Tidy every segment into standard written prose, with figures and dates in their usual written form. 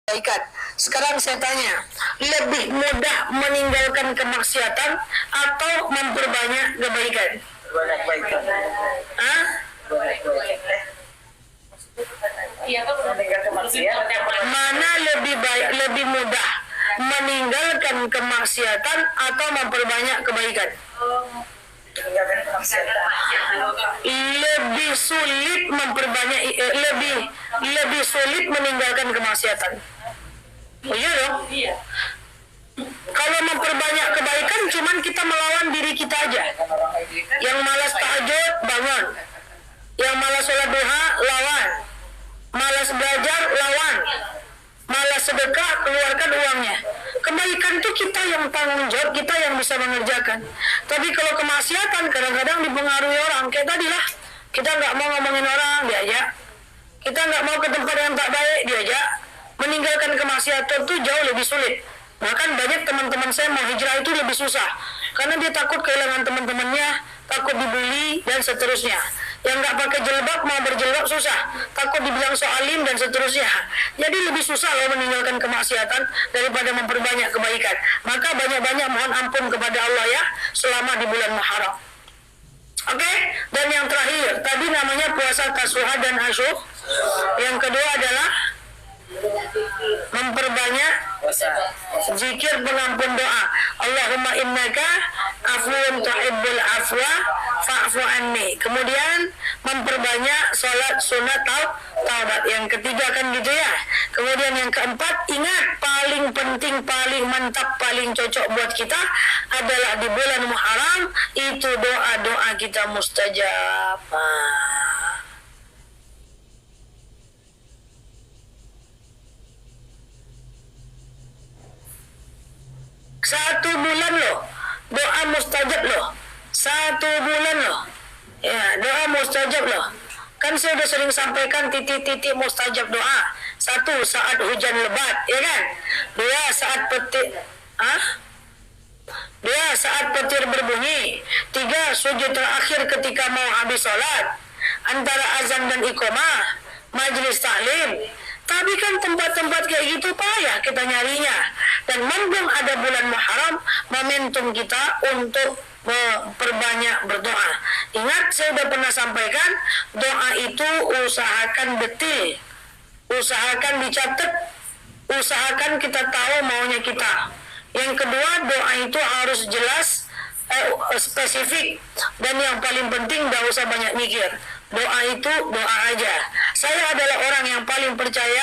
kebaikan. Sekarang saya tanya, lebih mudah meninggalkan kemaksiatan atau memperbanyak kebaikan? Banyak kebaikan. Hah? Mana lebih baik, lebih mudah meninggalkan kemaksiatan atau memperbanyak kebaikan? Lebih sulit memperbanyak, lebih sulit meninggalkan kemaksiatan. Oh iya dong. Kalau memperbanyak kebaikan cuman kita melawan diri kita aja. Yang malas tahajud bangun, yang malas sholat duha lawan, malas belajar lawan, malas sedekah keluarkan uangnya. Kebaikan itu kita yang tanggung jawab, kita yang bisa mengerjakan. Tapi kalau kemaksiatan kadang-kadang dipengaruhi orang, kayak tadi lah, kita nggak mau ngomongin orang, diajak. Kita nggak mau ke tempat yang tak baik, diajak. Meninggalkan kemaksiatan itu jauh lebih sulit. Bahkan banyak teman-teman saya mau hijrah itu lebih susah, karena dia takut kehilangan teman-temannya, takut dibully dan seterusnya. Yang nggak pakai jilbab mau berjilbab susah, takut dibilang soalim dan seterusnya. Jadi lebih susah loh meninggalkan kemaksiatan daripada memperbanyak kebaikan. Maka banyak-banyak mohon ampun kepada Allah ya selama di bulan Muharram. Oke? Dan yang terakhir tadi namanya puasa Tasu'a dan Asyur. Yang kedua adalah memperbanyak zikir pengampun doa. Allahumma innaka afuwun tuhibbul afwa fa'fu anni. Kemudian memperbanyak salat sunat taubat. Yang ketiga kan gitu ya. Kemudian yang keempat, ingat paling penting, paling mantap, paling cocok buat kita adalah di bulan Muharram itu doa-doa kita mustajab. Satu bulan loh, doa mustajab loh. 1 bulan loh. Ya, doa mustajab loh. Kan saya udah sering sampaikan titik-titik mustajab doa. 1, saat hujan lebat, ya kan? 2, saat petir. 2, saat petir berbunyi. 3, sujud terakhir ketika mau habis sholat. Antara azan dan iqamah. Majlis taklim. Tapi kan tempat-tempat kayak gitu payah kita nyarinya. Dan mumpung ada bulan Muharram, momentum kita untuk perbanyak berdoa. Ingat, saya sudah pernah sampaikan, doa itu usahakan detil, usahakan dicatat, usahakan kita tahu maunya kita. Yang kedua, doa itu harus jelas, spesifik, dan yang paling penting gak usah banyak mikir. Doa itu doa aja. Saya adalah orang yang paling percaya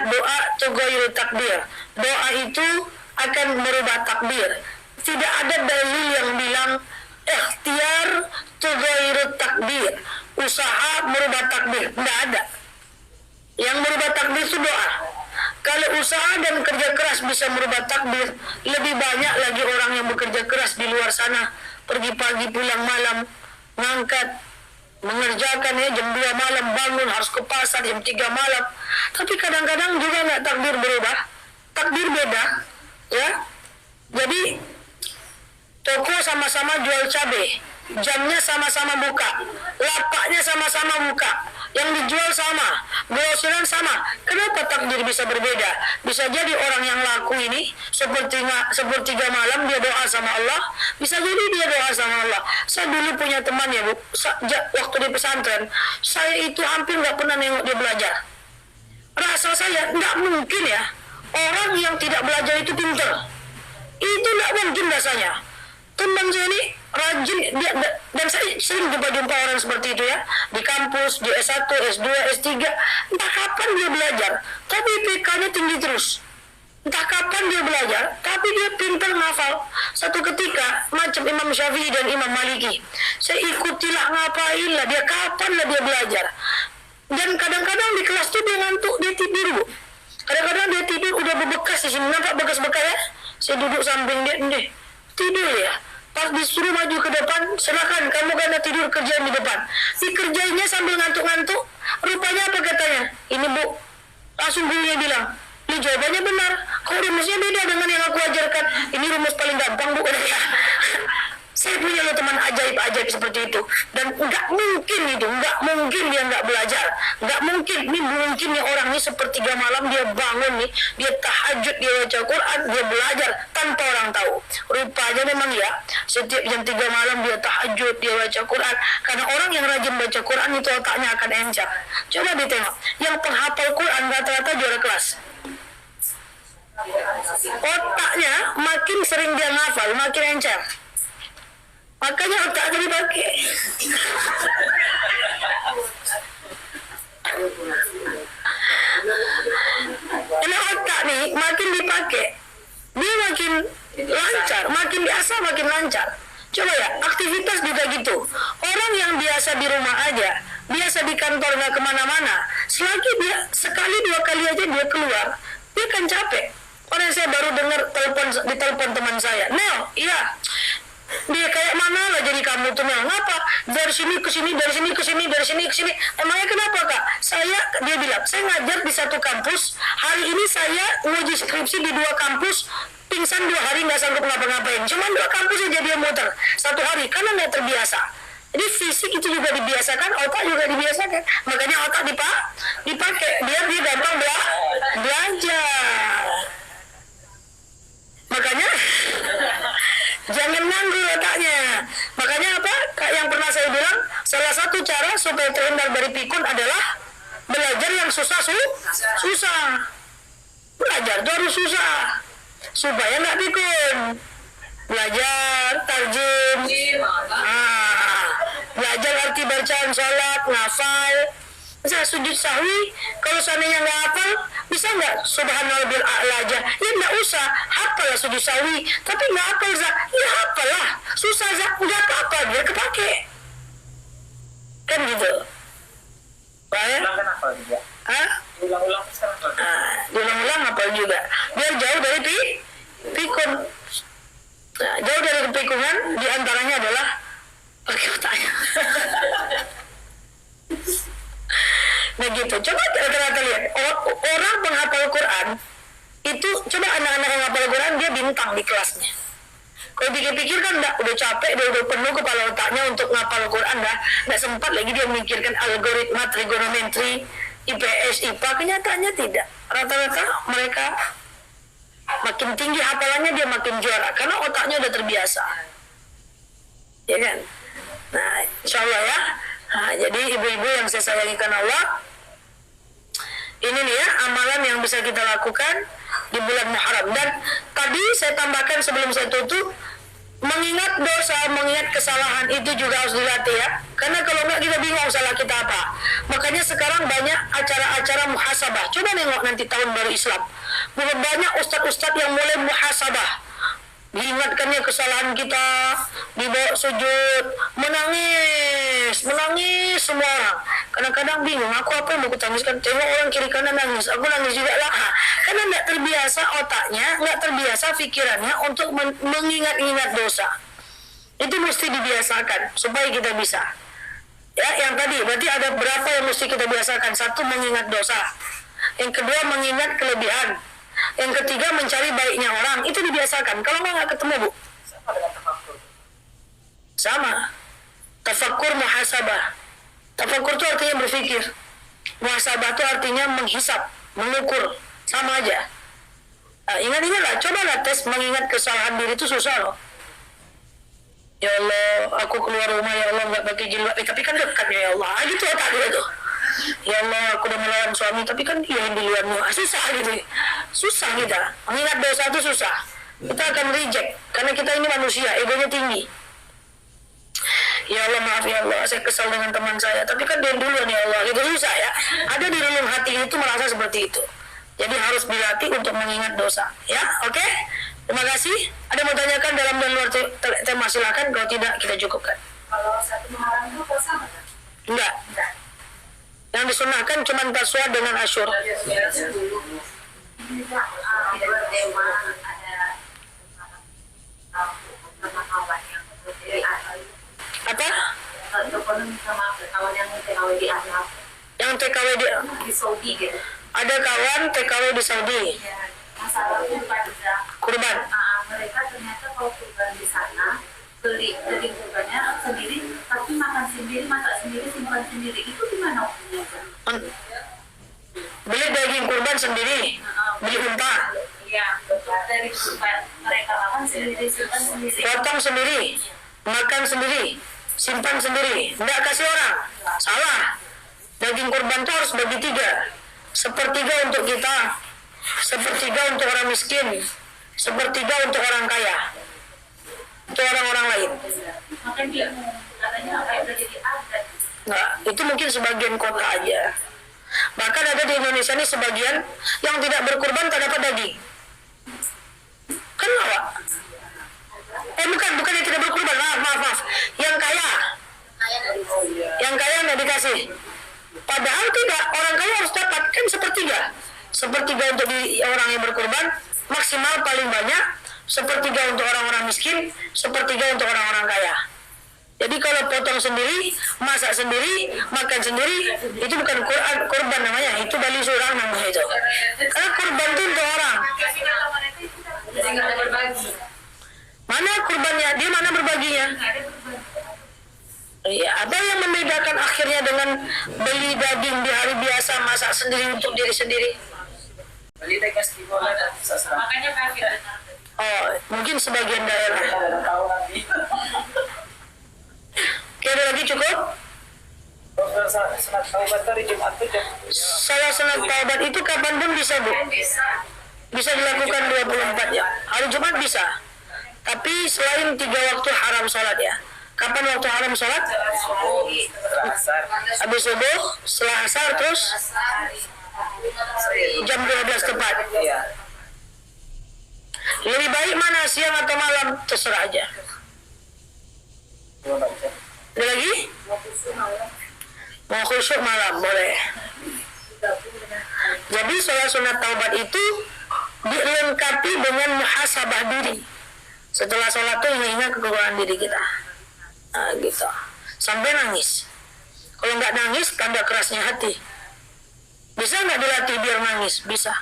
doa tughayyiru takdir. Doa itu akan merubah takdir. Tidak ada dalil yang bilang ikhtiar tughayyiru takdir, usaha merubah takdir. Tidak ada. Yang merubah takdir itu doa. Kalau usaha dan kerja keras bisa merubah takdir, lebih banyak lagi orang yang bekerja keras di luar sana, pergi pagi pulang malam, ngangkat, mengerjakan ya jam 2 malam bangun, harus ke pasar jam 3 malam. Tapi kadang-kadang juga nggak takdir berubah, takdir beda ya. Jadi toko sama-sama jual cabai, jamnya sama-sama buka, lapaknya sama-sama buka, yang dijual sama, grosiran sama. Kenapa takdir bisa berbeda? Bisa jadi orang yang laku ini sepertiga malam dia doa sama Allah, bisa jadi dia doa sama Allah. Saya dulu punya teman ya Bu, waktu di pesantren, saya itu hampir nggak pernah nengok dia belajar. Rasa saya nggak mungkin ya orang yang tidak belajar itu pintar. Itu nggak mungkin rasanya. Teman saya ini rajin, dan saya sering jumpa orang seperti itu ya, di kampus, di S1, S2, S3, entah kapan dia belajar, tapi IPK-nya tinggi terus. Entah kapan dia belajar, tapi dia pintar ngafal. Satu ketika, macam Imam Syafi'i dan Imam Maliki, saya ikutilah, ngapain lah, dia kapan lah dia belajar. Dan kadang-kadang di kelas itu dia ngantuk, dia tidur Bu. Kadang-kadang dia tidur udah berbekas di sini, nampak bekas-bekas ya. Saya duduk samping dia, tidur ya. Pas disuruh maju ke depan, silakan kamu karena tidur kerjaan di depan. Dikerjainnya sambil ngantuk-ngantuk. Rupanya apa katanya? Ini Bu. Langsung gurunya bilang, ini jawabannya benar. Kok rumusnya beda dengan yang aku ajarkan? Ini rumus paling gampang Bu. Saya punya loh teman ajaib-ajaib seperti itu. Dan nggak mungkin dia nggak belajar. Nggak mungkin, ini mungkin nih orang ini sepertiga malam dia bangun nih, dia tahajud, dia baca Quran, dia belajar tanpa orang tahu. Rupanya memang ya, setiap jam 3 malam dia tahajud, dia baca Quran. Karena orang yang rajin baca Quran itu otaknya akan encer. Coba ditengok, yang penghafal Quran rata-rata juara kelas. Otaknya makin sering dia ngafal, makin encer. Makanya otaknya dipakai. Karena otak nih makin dipakai, dia makin lancar, makin diasah makin lancar. Coba ya, aktivitas juga gitu. Orang yang biasa di rumah aja, biasa di kantor nggak kemana-mana, selagi dia sekali 2 kali aja dia keluar, dia kan capek. Orang saya baru dengar telepon teman saya, Nel, iya, dia kayak mana lah jadi kamu tuh Nel, ngapa? Dari sini ke sini, dari sini ke sini, dari sini ke sini. Emangnya kenapa kak? Dia bilang, saya ngajar di 1 kampus, hari ini saya nguji skripsi di 2 kampus, pingsan 2 hari nggak sanggup ngapa-ngapain. Cuman 2 kampus aja dia muter 1 hari, karena nggak terbiasa. Jadi fisik itu juga dibiasakan, otak juga dibiasakan. Makanya otak dipakai, biar dia gampang belajar. Makanya jangan nganggur otaknya. Makanya apa? Kayak yang pernah saya bilang, salah satu cara supaya terhindar dari pikun adalah belajar yang susah. Belajar itu harus susah supaya nggak pikun. Belajar tarjim, belajar arti bacaan sholat, ngafal. Misal sujud sahwi, kalau seandainya nggak hafal, bisa nggak subhanallah a'la aja? Ya nggak usah, hafal lah sujud sahwi. Tapi nggak hafal zak, ya hafal lah. Susah zak, nggak apa-apa, biar kepake. Kan gitu. Baik? Diulang-ulang hafal juga. Biar jauh dari pikun. Nah, jauh dari kepikungan, diantaranya adalah pakai otaknya. Nah gitu, coba rata-rata lihat orang penghafal Quran itu, coba anak-anak yang hafal Quran dia bintang di kelasnya. Kalau pikir-pikir kan udah capek, udah penuh kepala otaknya untuk ngapal Quran, nggak sempat lagi dia memikirkan algoritma, trigonometri, IPS, IPA. Kenyataannya tidak. Rata-rata mereka makin tinggi hafalannya dia makin juara karena otaknya udah terbiasa, ya kan? Nah, insya Allah ya. Nah, jadi ibu-ibu yang saya sayangikan Allah, ini nih ya amalan yang bisa kita lakukan di bulan Muharram. Dan tadi saya tambahkan sebelum saya tutup, mengingat dosa, mengingat kesalahan itu juga harus dilatih ya. Karena kalau nggak kita bingung salah kita apa. Makanya sekarang banyak acara-acara muhasabah. Coba nengok nanti tahun baru Islam. Banyak ustadz-ustadz yang mulai muhasabah. Diingatkannya kesalahan kita, dibawa sujud, menangis semua orang. Kadang-kadang bingung, aku apa yang mau kutangiskan? Tengok orang kiri kanan nangis, aku nangis juga lah. Karena nggak terbiasa otaknya, nggak terbiasa pikirannya untuk mengingat-ingat dosa. Itu mesti dibiasakan supaya kita bisa. Ya, yang tadi berarti ada berapa yang mesti kita biasakan? 1, mengingat dosa. Yang kedua, mengingat kelebihan. Yang ketiga, mencari baiknya orang. Itu dibiasakan. Kalau nggak ketemu, Bu. Sama. Tafakkur, muhasabah. Tafakkur itu artinya berpikir. Muhasabah itu artinya menghisap, mengukur. Sama aja. Nah, ingat-ingatlah. Cobalah tes mengingat kesalahan diri itu susah loh. Ya Allah, aku keluar rumah, ya Allah nggak pakai jilbab. Tapi kan dekat ya Allah. Gitu otak dia tuh. Ya Allah, aku udah melawan suami, tapi kan dia yang di luarnya. Susah gitu. Susah kita. Mengingat dosa itu susah. Kita akan reject. Karena kita ini manusia, egonya tinggi. Ya Allah, maaf ya Allah, saya kesal dengan teman saya. Tapi kan dia duluan ya Allah. Itu susah ya. Ada di relung hati itu merasa seperti itu. Jadi harus dilatih untuk mengingat dosa. Ya, oke? Terima kasih. Ada mau tanyakan dalam dan luar tema, silakan. Kalau tidak, kita cukupkan. Kalau 1 Muharram itu puasa nggak? Enggak. Yang disunahkan cuma taswa dengan asyur. Apa? Yang TKW di Saudi gitu. Ada kawan TKW di Saudi. Masalah kurban. Kurban. Mereka ternyata kalau kurban di sana beli kurbannya sendiri, tapi makan sendiri, masak sendiri, simpan sendiri. Itu gimana hukumnya? Beli daging kurban sendiri, beli unta, Iya, dari kurban mereka makan sendiri, simpan sendiri. potong sendiri, makan sendiri, simpan sendiri, nggak kasih orang. Salah. Daging kurban itu harus bagi 3. Sepertiga untuk kita, sepertiga untuk orang miskin, sepertiga untuk orang kaya, untuk orang-orang lain. Makanya dia katanya apa yang udah jadi adat. Nggak, itu mungkin sebagian kota aja. Bahkan ada di Indonesia ini sebagian yang tidak berkurban tak dapat daging. Kan awak? Bukan yang tidak berkurban, maaf. Yang kaya. Yang kaya nggak dikasih. Padahal tidak, orang kaya harus dapat, kan sepertiga. Sepertiga untuk orang yang berkurban, maksimal paling banyak, sepertiga untuk orang-orang miskin, sepertiga untuk orang-orang kaya. Jadi kalau potong sendiri, masak sendiri, makan sendiri, itu bukan kurban namanya, itu bali surang namanya itu. Karena kurban itu untuk orang. Jadi nggak ada berbagi. Mana kurbannya? Dia mana berbaginya? Ya, ada yang membedakan akhirnya dengan beli daging di hari biasa, masak sendiri untuk diri sendiri. Beli daging setiap sasar. Makanya kafir. Oh, mungkin sebagian daerah. Ada tahu nanti. Oke, ada lagi cukup? Sunat taubat hari Jumat itu jam. Salah sunat taubat itu kapan pun bisa, Bu. Bisa dilakukan 24 jam. Hari Jumat bisa. Tapi selain 3 waktu haram sholat ya. Kapan waktu haram sholat? Asar. Habis subuh, setelah asar, terus jam 12 tepat. Iya. Lebih baik mana, siang atau malam? Terserah aja. 24 jam. Ada lagi? Mau khusyuk malam, boleh. Jadi sholat sunat taubat itu dilengkapi dengan muhasabah diri. Setelah sholat tuh ingat kekurangan diri kita. Nah, gitu. Sampai nangis. Kalau nggak nangis, tanda kerasnya hati. Bisa nggak dilatih biar nangis? Bisa.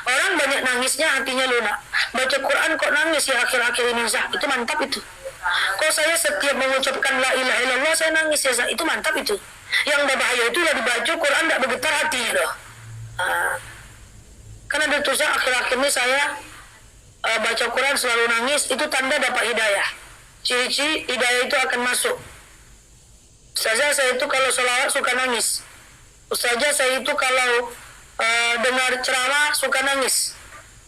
Orang banyak nangisnya hatinya lunak. Baca Quran kok nangis ya akhir-akhir ini, Zah. Itu mantap itu. Kok saya setiap mengucapkan la ilaha illallah saya nangis ya, Zah. Itu mantap itu. Yang berbahaya itu lah dibaca Quran nggak bergetar hatinya doh. Nah, karena ada tulisan akhir-akhir ini saya baca Quran selalu nangis, itu tanda dapat hidayah. Ciri-ciri hidayah itu akan masuk. Ustazah saya itu kalau sholawat suka nangis. Ustazah saya itu kalau dengar ceramah suka nangis.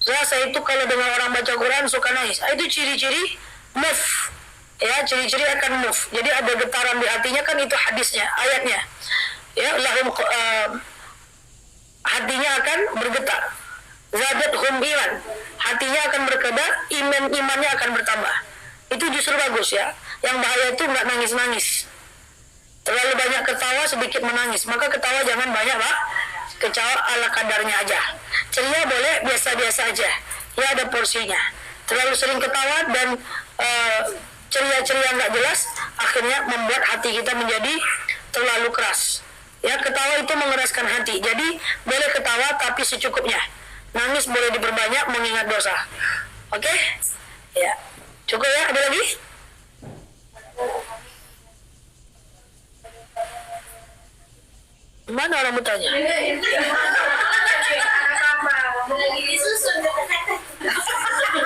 Ustazah saya itu kalau dengar orang baca Quran suka nangis. Itu ciri-ciri move. Ya, ciri-ciri akan move. Jadi ada getaran di hatinya, kan itu hadisnya, ayatnya. Ya, lahum hatinya akan bergetar. Zadat hum iman, hatinya akan berkedar, imannya akan bertambah. Itu justru bagus ya. Yang bahaya itu nggak nangis-nangis. Terlalu banyak ketawa, sedikit menangis. Maka ketawa jangan banyak, Pak. Ketawa ala kadarnya aja. Ceria boleh, biasa-biasa aja. Ya ada porsinya. Terlalu sering ketawa dan ceria-ceria nggak jelas, akhirnya membuat hati kita menjadi terlalu keras. Ya, ketawa itu mengeraskan hati. Jadi boleh ketawa tapi secukupnya. Nangis boleh diperbanyak mengingat dosa. Oke? Ya. Cukup ya? Ada lagi? Mana orang bertanya?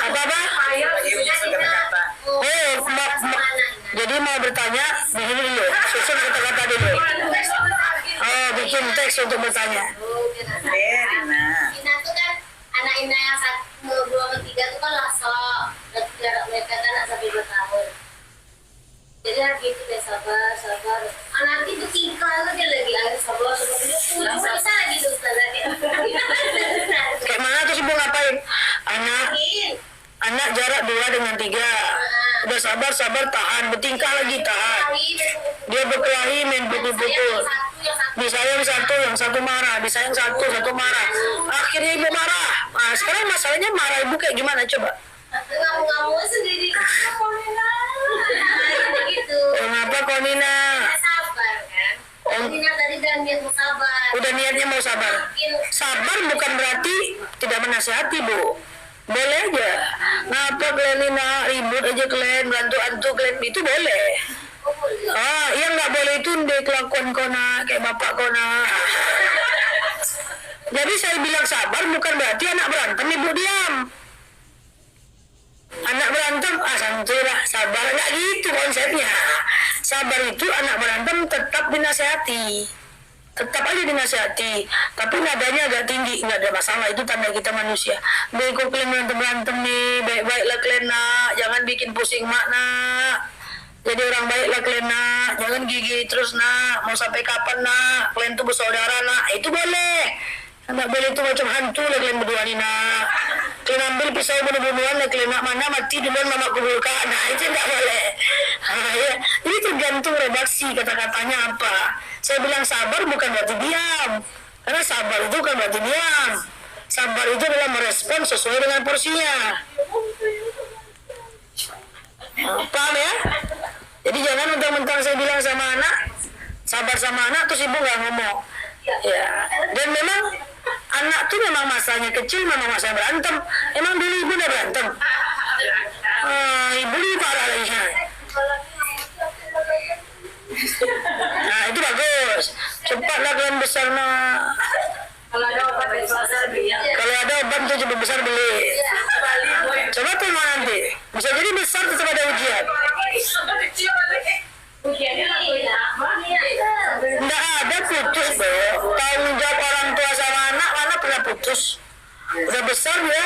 Apa-apa? Oh, jadi mau bertanya, begini dulu. Susun kata-kata dulu. Oh, bikin teks untuk bertanya. Ina tuh kan anak Ina yang 1, 2, 3 tuh kan lasok, dan jarak mereka kan sampai 2 tahun. Jadi harus gitu deh, sabar. Anak itu tinggal aja lagi, harus sabar. Ujung bisa lagi tuh Ustazah. Kayak mana tuh Ibu ngapain? Anak jarak 2 dengan 3. Udah sabar, tahan. Bertingkah lagi, tahan. Dia berkelahi, main pukul-pukul. Disayang satu, yang satu marah. Disayang satu marah. Akhirnya Ibu marah. Nah, sekarang masalahnya marah Ibu kayak gimana coba? Ngamuk-ngamuk sendiri. Gitu. Kenapa kok Nina? Sabar kan. Nina tadi dan dia mau sabar. Udah niatnya mau sabar. Sabar bukan berarti tidak menasihati, Bu. Boleh aja. Ngapa kalian ini ribut aja kalian, berantu-antu kalian itu boleh. Oh, boleh. Yang nggak boleh itu ndek kelakuan kona kayak bapak kona. Jadi saya bilang sabar bukan berarti anak berantem ibu diam. Anak berantem, santuy lah, sabar, nggak gitu konsepnya. Sabar itu anak berantem tetap dinasehati. Tetap aja dinasihati, tapi nadanya agak tinggi, nggak ada masalah, itu tanda kita manusia. Baik kok kalian berantem nih, baik-baiklah kalian nak, jangan bikin pusing mak nak. Jadi orang baiklah kalian nak, jangan gigi terus nak, mau sampai kapan nak, kalian tuh bersaudara nak, itu boleh. Nggak boleh itu macam hantu lah kalian berdua nih nak. Kalian ambil pisau bunuh-bunuhan lah kalian nak, mana mati duluan mama kuburkan, nah itu nggak boleh. Ya. Ini tergantung redaksi kata-katanya apa. Saya bilang sabar bukan berarti diam, karena sabar itu bukan berarti diam. Sabar itu adalah merespon sesuai dengan porsinya. Paham ya? Jadi jangan mentang-mentang saya bilang sama anak, sabar sama anak terus ibu nggak ngomong. Ya, dan memang anak tuh memang masanya kecil, memang masa berantem. Emang dulu ibu udah berantem? Ibu ini parah lagi. Nah itu bagus. Cepatlah kalian besar nak. Kalau ada obat besar beli ya. Kalau ada obat tuh coba besar beli. Coba tengok nanti. Bisa jadi besar tetap ada ujian. Ujiannya apa? Nggak ada putus bro. Tanggung jawab orang tua sama anak mana pernah putus. Udah besar dia,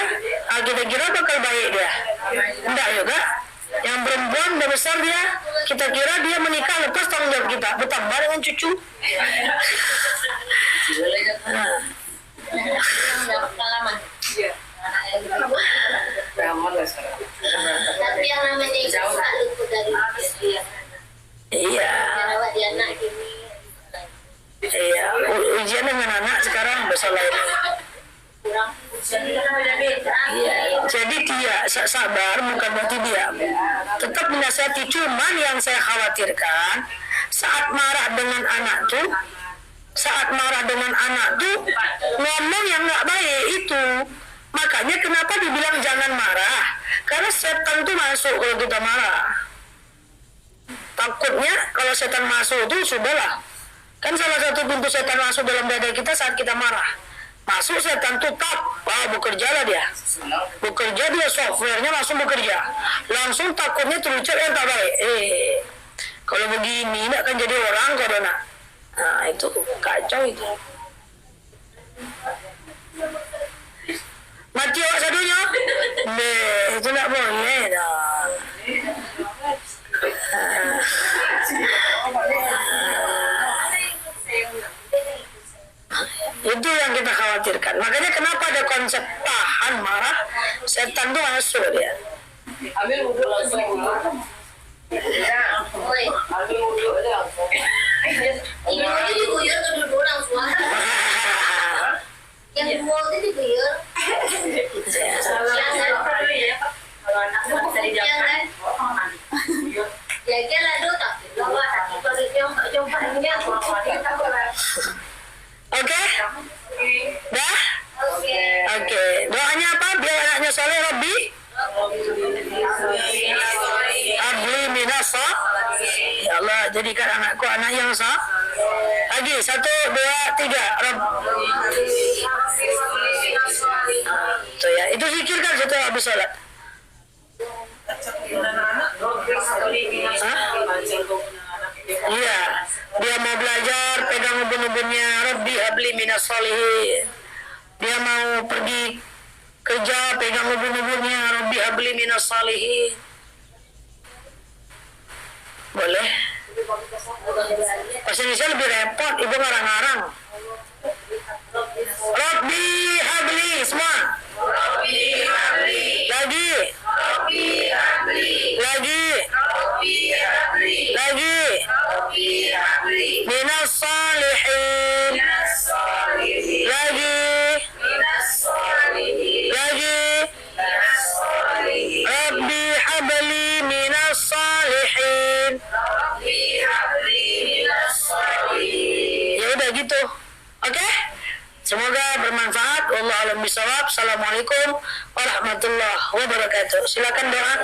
kita kira bakal baik dia. Enggak juga. Yang perempuan udah besar dia, kita kira dia menikah lepas tanggung jawab kita, bertambah dengan cucu. Nah. Pengalaman. Tapi yang namanya itu tak luput dari ujian. Iya. Rawat dia anak gini. Iya, ujian dengan anak sekarang masalah ini. Kurang ujian kita beda-beda. Iya, jadi dia sabar bukan berarti diam. Tetap menasihati, cuman yang saya khawatirkan saat marah dengan anak tuh, ngomong yang nggak baik itu. Makanya kenapa dibilang jangan marah? Karena setan tuh masuk kalau kita marah. Takutnya kalau setan masuk itu sudahlah. Kan salah satu pintu setan masuk dalam dada kita saat kita marah. Masuk setan tuh bekerja lah dia. Bekerja dia, softwarenya langsung bekerja. Langsung takutnya terucap yang tak baik. Kalau begini nak kan jadi orang kalau nak. Nah itu kacau itu. Mati awak sadunya? Itu tak boleh dah. Itu yang kita khawatirkan. Makanya kenapa ada konsep tahan marah, setan tuh masuk dia. Ambil wudhu langsung. Oi, Ambil wudhu aja langsung. ini aja diguyur ke dulu langsung. Yang dua itu diguyur. Kalau anak bisa dijawab. Ya lado tak. Bawa hati kalau jumpa dia. Oke? Dah? Oke. Doanya apa? Biar anaknya soleh, Rabbi habli minasa. Ya Allah, jadikan anakku anak yang sah. Lagi 1, 2, 3. Tuh ya, itu zikirkan setelah habis sholat. Iya, dia mau belajar, pegang ubun-ubunnya, Rabbi habli minas sholihin. Dia mau pergi kerja, pegang ubun-ubunnya, Rabbi habli minas sholihin. Boleh? Bahasa Indonesia lebih repot, ibu ngarang-ngarang. Rabbi habli, semua. Rabbi habli. Lagi. Rabbi habli. Lagi. Rabbi habli. Lagi. Rabbi habli. Minas sholihin. Minas sholihin. Lagi. Minas sholihin. Lagi. Minas sholihin. Rabbi habli minas sholihin. Rabbi habli minas sholihin. Ya udah gitu. Oke? Semoga bermanfaat. Wallahu a'lam bishawab. Assalamualaikum warahmatullahi wabarakatuh. Silakan doa.